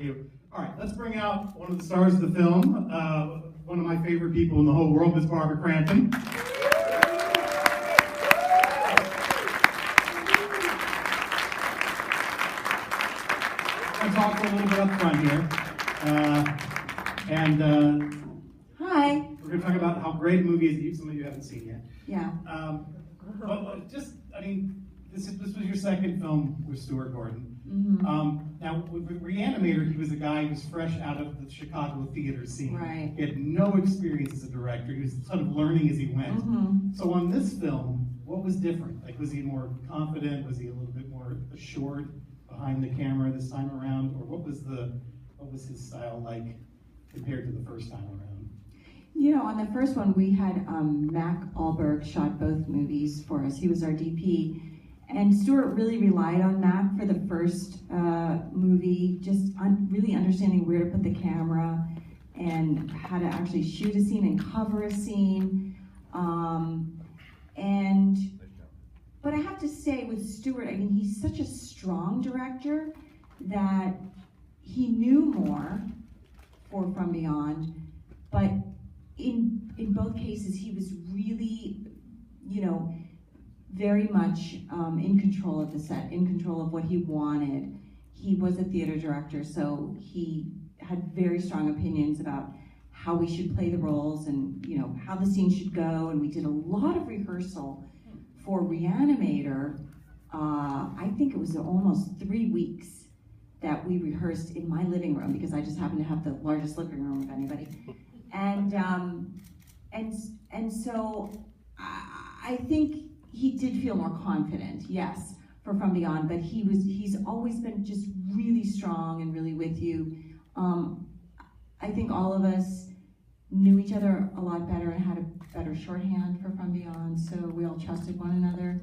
You. All right, let's bring out one of the stars of the film, one of my favorite people in the whole world, Miss Barbara Crampton. I'm going to talk a little bit up front here. Hi. We're going to talk about how great a movie is that some of you haven't seen yet. Yeah. This was your second film with Stuart Gordon. Mm-hmm. Now, with Reanimator, he was a guy who was fresh out of the Chicago theater scene. Right. He had no experience as a director. He was sort of learning as he went. Mm-hmm. So on this film, what was different? Like, was he more confident? Was he a little bit more assured behind the camera this time around? Or what was his style like compared to the first time around? You know, on the first one, we had Mac Allberg shot both movies for us. He was our DP. And Stuart really relied on Mac for the first movie, just really understanding where to put the camera and how to actually shoot a scene and cover a scene. But I have to say with Stuart, I mean, he's such a strong director that he knew more for From Beyond, but in both cases, he was really, you know, very much in control of the set, in control of what he wanted. He was a theater director, so he had very strong opinions about how we should play the roles and, you know, how the scene should go. And we did a lot of rehearsal for Reanimator. I think it was almost 3 weeks that we rehearsed in my living room because I just happened to have the largest living room of anybody. And so I think he did feel more confident, yes, for From Beyond, but he's always been just really strong and really with you. I think all of us knew each other a lot better and had a better shorthand for From Beyond, so we all trusted one another.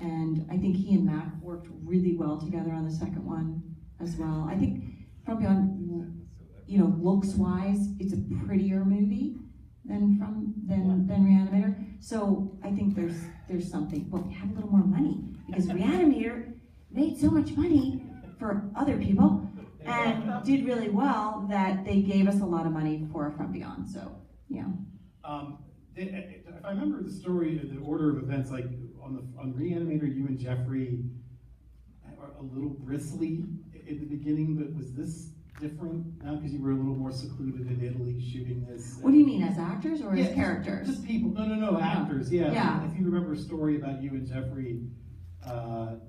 And I think he and Mac worked really well together on the second one as well. I think From Beyond, you know, looks-wise, it's a prettier movie than Reanimator. So I think there's something. Well, we had a little more money because Reanimator made so much money for other people and did really well that they gave us a lot of money for From Beyond. So yeah. If I remember the story, the order of events, like on Reanimator, you and Jeffrey are a little bristly in the beginning, but was this different now because you were a little more secluded in Italy shooting this? What do you mean, as actors or as characters? Just people. No, actors. Yeah. Yeah. If you remember a story about you and Jeffrey, and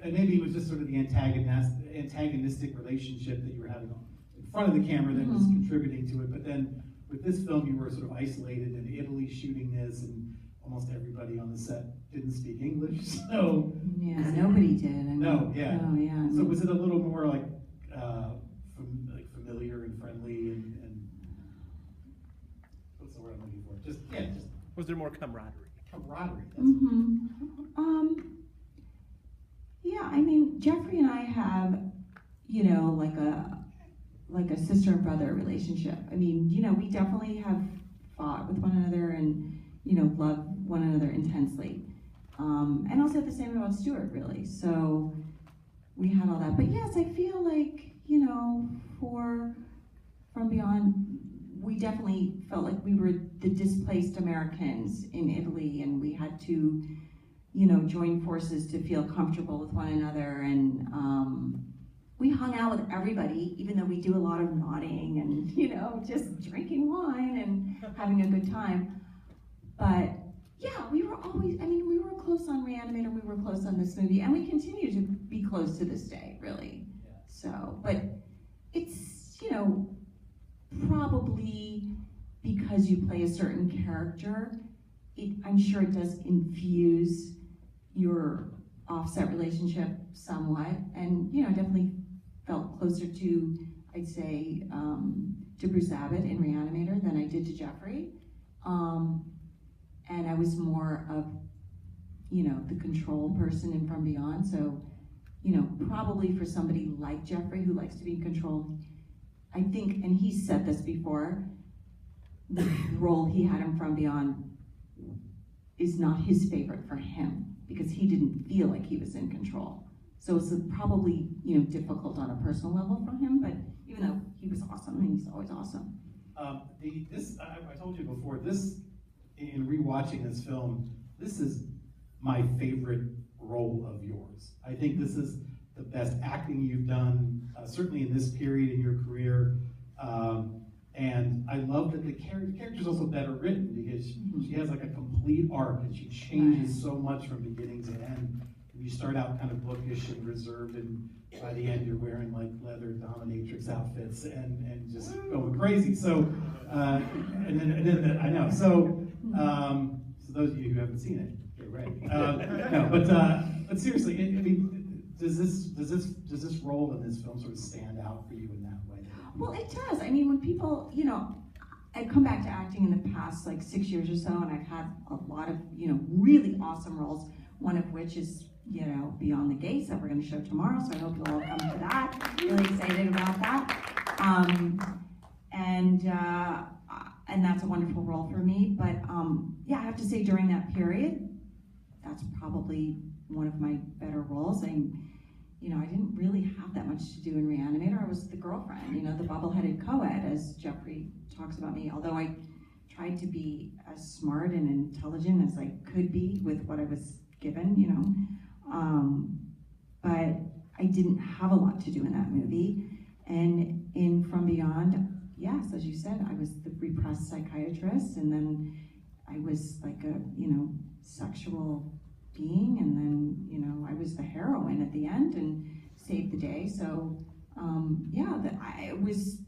maybe it was just sort of the antagonistic relationship that you were having in front of the camera that was contributing to it. But then with this film, you were sort of isolated in Italy shooting this, and almost everybody on the set didn't speak English. So yeah, nobody did. I mean, no, yeah. Oh, yeah. So was it a little more like familiar and friendly and what's the word I'm looking for? Just was there more camaraderie? Camaraderie. Yeah, I mean, Jeffrey and I have, you know, like a sister and brother relationship. I mean, you know, we definitely have fought with one another and, you know, love one another intensely. And also the same about Stuart, really. So we had all that. But yes, I feel like, you know, for From Beyond, we definitely felt like we were the displaced Americans in Italy, and we had to, you know, join forces to feel comfortable with one another. And we hung out with everybody, even though we do a lot of nodding and, you know, just drinking wine and having a good time. But yeah, we were always, I mean, we were close on Reanimator, we were close on this movie, and we continue to be close to this day, really. So, but it's, you know, probably because you play a certain character, I'm sure it does infuse your offset relationship somewhat, and, you know, definitely felt closer to, I'd say, to Bruce Abbott in Reanimator than I did to Jeffrey. And I was more of, you know, the control person in From Beyond, so, you know, probably for somebody like Jeffrey who likes to be in control, I think, and he said this before, the role he had in From Beyond is not his favorite for him because he didn't feel like he was in control. So it's probably, difficult on a personal level for him, but even though he was awesome, and he's always awesome. I told you before, in rewatching this film, this is my favorite role of yours. I think this is the best acting you've done, certainly in this period in your career. And I love that the character's also better written, because she has like a complete arc, and she changes so much from beginning to end. You start out kind of bookish and reserved, and by the end you're wearing like leather dominatrix outfits and just going crazy. So, and then I know. So those of you who haven't seen it, get ready. No, but seriously, I mean, does this role in this film sort of stand out for you in that way? Well, it does. I mean, when people, I've come back to acting in the past like 6 years or so, and I've had a lot of, really awesome roles. One of which is, Beyond the Gates, that we're going to show tomorrow. So I hope you'll all come to that. Really excited about that. And that's a wonderful role for me. But yeah, I have to say during that period, that's probably one of my better roles. I didn't really have that much to do in Reanimator. I was the girlfriend, the bubble-headed co-ed, as Jeffrey talks about me. Although I tried to be as smart and intelligent as I could be with what I was given, but I didn't have a lot to do in that movie. And in From Beyond, yes, as you said, I was the repressed psychiatrist, and then I was like a, sexual being, and then, I was the heroine at the end and saved the day. So, it was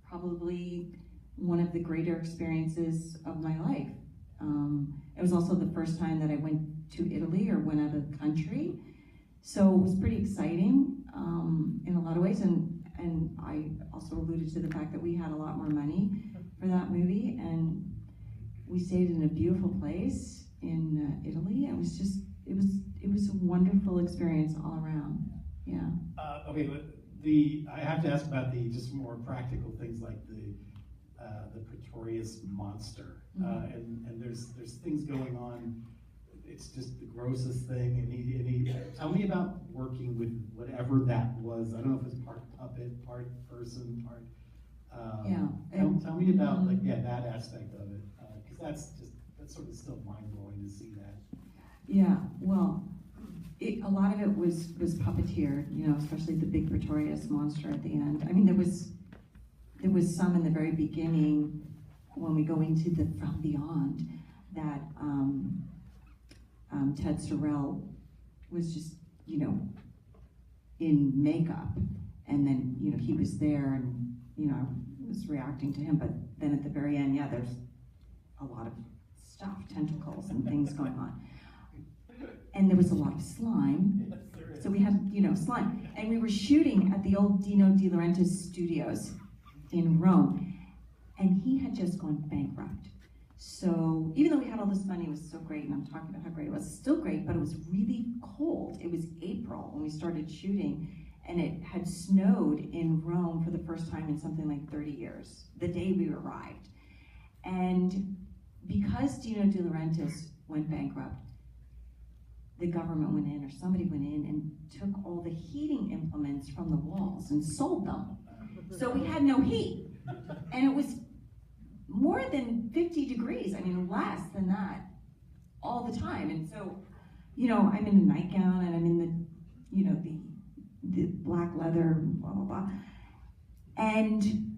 probably one of the greater experiences of my life. It was also the first time that I went to Italy or went out of the country. So it was pretty exciting in a lot of ways. And I also alluded to the fact that we had a lot more money for that movie. And we stayed in a beautiful place in Italy. It was a wonderful experience all around. Yeah. Okay, but I have to ask about the just more practical things like the Pretorius monster, and there's things going on. It's just the grossest thing. And he tell me about working with whatever that was. I don't know if it's part puppet, part person, part. Tell me about that aspect of it, because that's sort of still mind blowing to see that. Yeah, well, a lot of it was puppeteered, especially the big Pretorius monster at the end. I mean, there was some in the very beginning when we go into the From Beyond that Ted Sorrell was just, in makeup, and then, he was there, and, I was reacting to him, but then at the very end, there's a lot of stuff, tentacles and things going on. And there was a lot of slime. So we had, slime. And we were shooting at the old Dino De Laurentiis studios in Rome. And he had just gone bankrupt. So even though we had all this money, it was so great, and I'm talking about how great it was, still great, but it was really cold. It was April when we started shooting, and it had snowed in Rome for the first time in something like 30 years, the day we arrived. And because Dino De Laurentiis went bankrupt, the government went in, or somebody went in and took all the heating implements from the walls and sold them. So we had no heat. And it was more than 50 degrees, I mean less than that, all the time. And so, I'm in a nightgown, and I'm in the black leather, blah, blah, blah. And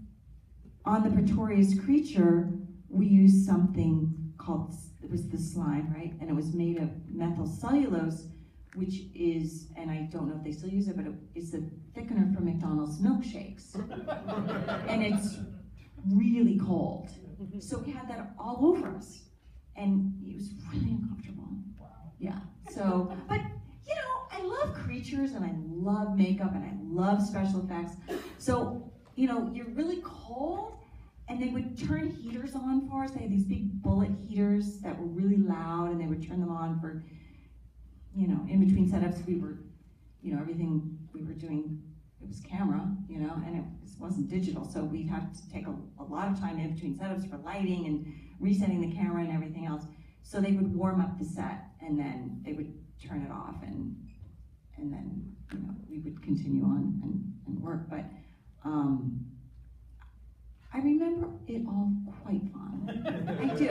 on the Pretorius creature, we used something called, it was the slime, right? And it was made of methyl cellulose, which is, and I don't know if they still use it, but it's a thickener for McDonald's milkshakes. And it's really cold. So we had that all over us. And it was really uncomfortable. Wow. Yeah. So, but I love creatures, and I love makeup, and I love special effects. So, you're really cold, and they would turn heaters on for us. They had these big bullet heaters that were really loud, and they would turn them on for, in between setups, we were, everything we were doing, it was camera, and it wasn't digital. So we'd have to take a lot of time in between setups for lighting and resetting the camera and everything else. So they would warm up the set, and then they would turn it off, and then we would continue on and work. But I remember it all quite fondly. I do.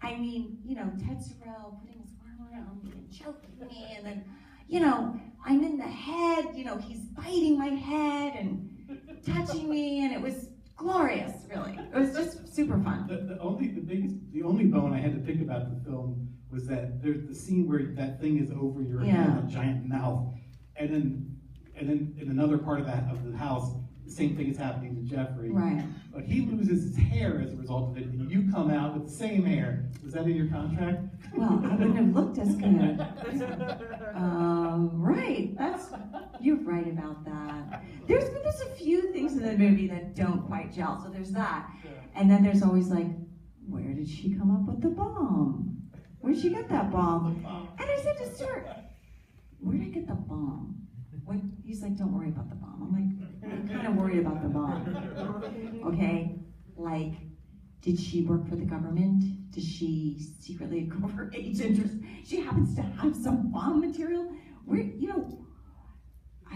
I mean, Ted Sorrell putting his arm around me and choking me, and then, I'm in the head, he's biting my head and touching me, and it was glorious, really. It was just super fun. The only bone I had to pick about the film was that there's the scene where that thing is over your head, a giant mouth, and then in another part of the house, the same thing is happening to Jeffrey. Right. But he loses his hair as a result of it, and you come out with the same hair. Was that in your contract? Well, I wouldn't have looked as good. Right. You're right about that. There's a few things in the movie that don't quite gel. So there's that, and then there's always like, where did she come up with the bomb? Where'd she get that bomb? And I said to Stuart, where did I get the bomb? He's like, don't worry about the bomb. I'm like, I'm kind of worried about the bomb. Okay, like, did she work for the government? Does she secretly a covert agent? She happens to have some bomb material? I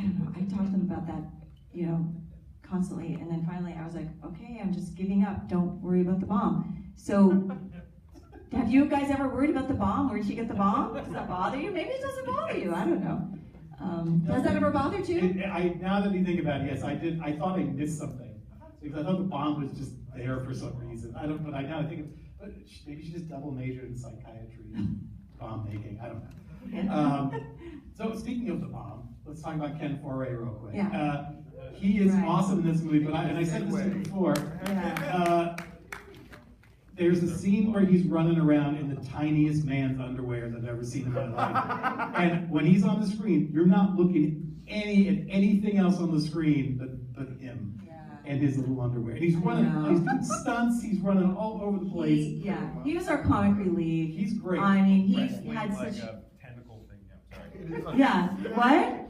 don't know. I talked to them about that, constantly. And then finally I was like, okay, I'm just giving up. Don't worry about the bomb. So, have you guys ever worried about the bomb? Where'd she get the bomb? Does that bother you? Maybe it doesn't bother you. I don't know. Does that ever bother you? Now that you think about it, yes, I did. I thought I missed something because I thought the bomb was just there for some reason. But now I think, maybe she just double majored in psychiatry, bomb making. I don't know. So speaking of the bomb, let's talk about Ken Foray real quick. Yeah. He is awesome in this movie, but I said this to you before. Yeah. There's a scene where he's running around in the tiniest man's underwear that I've ever seen in my life. And when he's on the screen, you're not looking at anything else on the screen but him and his little underwear. And he's running, he's doing stunts, he's running all over the place. He was our comic relief. He's great. I mean, he had like such a tentacle thing. Sorry. Yeah. What?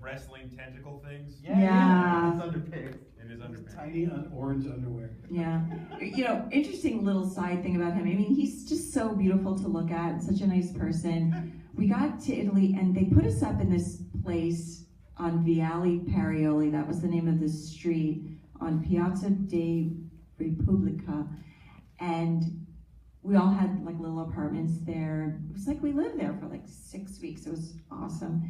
Wrestling tentacle things. Yeah. His underpants. In his underpants. Tiny orange underwear. Yeah. Interesting little side thing about him. I mean, he's just so beautiful to look at and such a nice person. We got to Italy and they put us up in this place on Viale Parioli. That was the name of this street on Piazza de Repubblica. And we all had like little apartments there. It was like we lived there for like 6 weeks. It was awesome.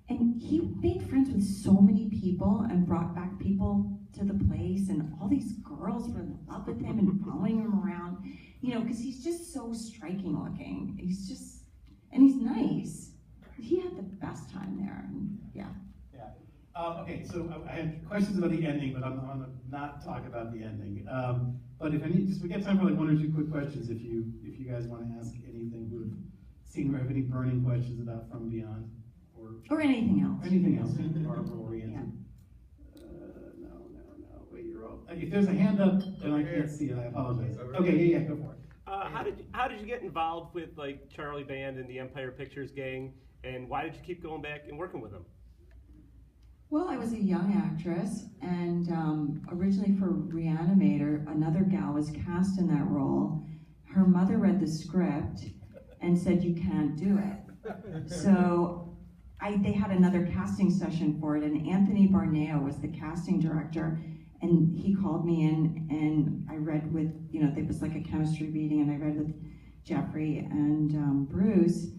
And he made friends with so many people and brought back people to the place, and all these girls were in love with him and following him around, because he's just so striking looking. And he's nice. He had the best time there, Yeah. Okay, so I had questions about the ending, but I'm going to not talk about the ending. But we get time for like one or two quick questions if you guys want to ask anything who have seen or have any burning questions about From Beyond. Or anything else. Anything else Marvel-oriented. No. Wait, you're all. If there's a hand up and I can't see it, I apologize. Okay, yeah, go for it. How did you get involved with like Charlie Band and the Empire Pictures gang, and why did you keep going back and working with them? Well, I was a young actress, and originally for Reanimator, another gal was cast in that role. Her mother read the script and said, "You can't do it." So they had another casting session for it, and Anthony Barneo was the casting director, and he called me in, and I read with, it was like a chemistry reading, and I read with Jeffrey and Bruce,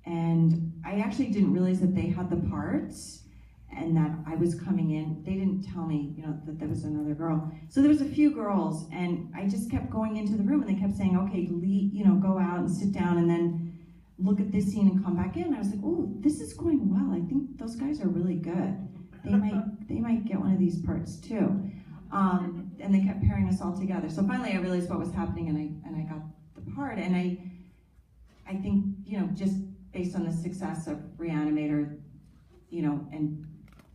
and I actually didn't realize that they had the parts, and that I was coming in. They didn't tell me, that there was another girl. So there was a few girls, and I just kept going into the room, and they kept saying, okay, go out and sit down, and then look at this scene and come back in. I was like, oh, this is going well. I think those guys are really good. They might get one of these parts too. And they kept pairing us all together. So finally I realized what was happening, and I got the part. And I think, just based on the success of Reanimator, and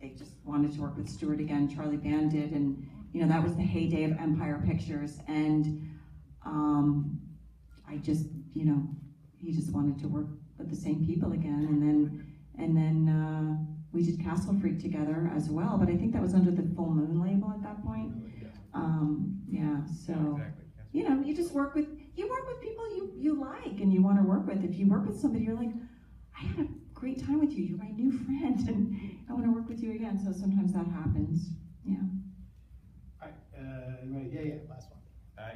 they just wanted to work with Stuart again. Charlie Band did, and that was the heyday of Empire Pictures. And I just, he just wanted to work with the same people again, and then we did Castle Freak together as well. But I think that was under the Full Moon label at that point. So you just work with people you like and you want to work with. If you work with somebody, you're like, I had a great time with you. You're my new friend, and I want to work with you again. So sometimes that happens. Yeah. All right, yeah, last one.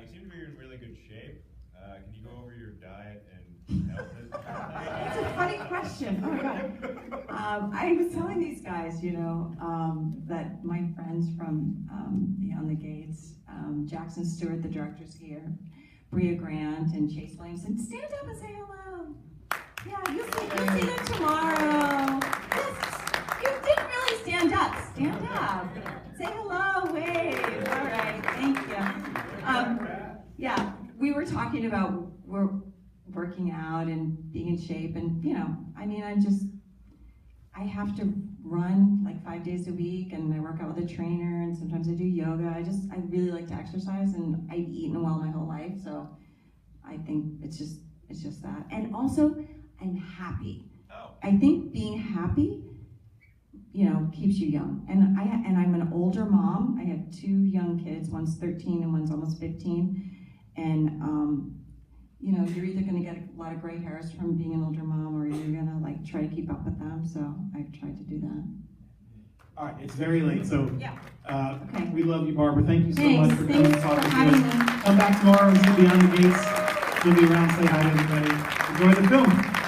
You seem to be in really good shape. Can you go over your diet and health? That's a funny question. Oh my God. I was telling these guys, that my friends from Beyond the Gates, Jackson Stewart, the director's here, Bria Grant, and Chase Williamson, stand up and say hello. Yeah, you'll see them tomorrow. Yes, you didn't really stand up. Stand up. Say hello, wave. All right, thank you. Yeah, we were talking about we're working out and being in shape, and I have to run like 5 days a week, and I work out with a trainer, and sometimes I do yoga. I really like to exercise, and I've eaten well my whole life, so I think it's just that. And also, I'm happy. Oh. I think being happy, keeps you young. And I'm an older mom. I have 2 young kids. One's 13 and one's almost 15. And you're either going to get a lot of gray hairs from being an older mom, or you're going to try to keep up with them. So I've tried to do that. All right, it's very late, so Yeah. okay. We love you, Barbara. Thank you so Thanks. much for coming Thanks and talking for to having us. me. Come back tomorrow and see Beyond the Gates. She'll be around, say hi to everybody. Enjoy the film.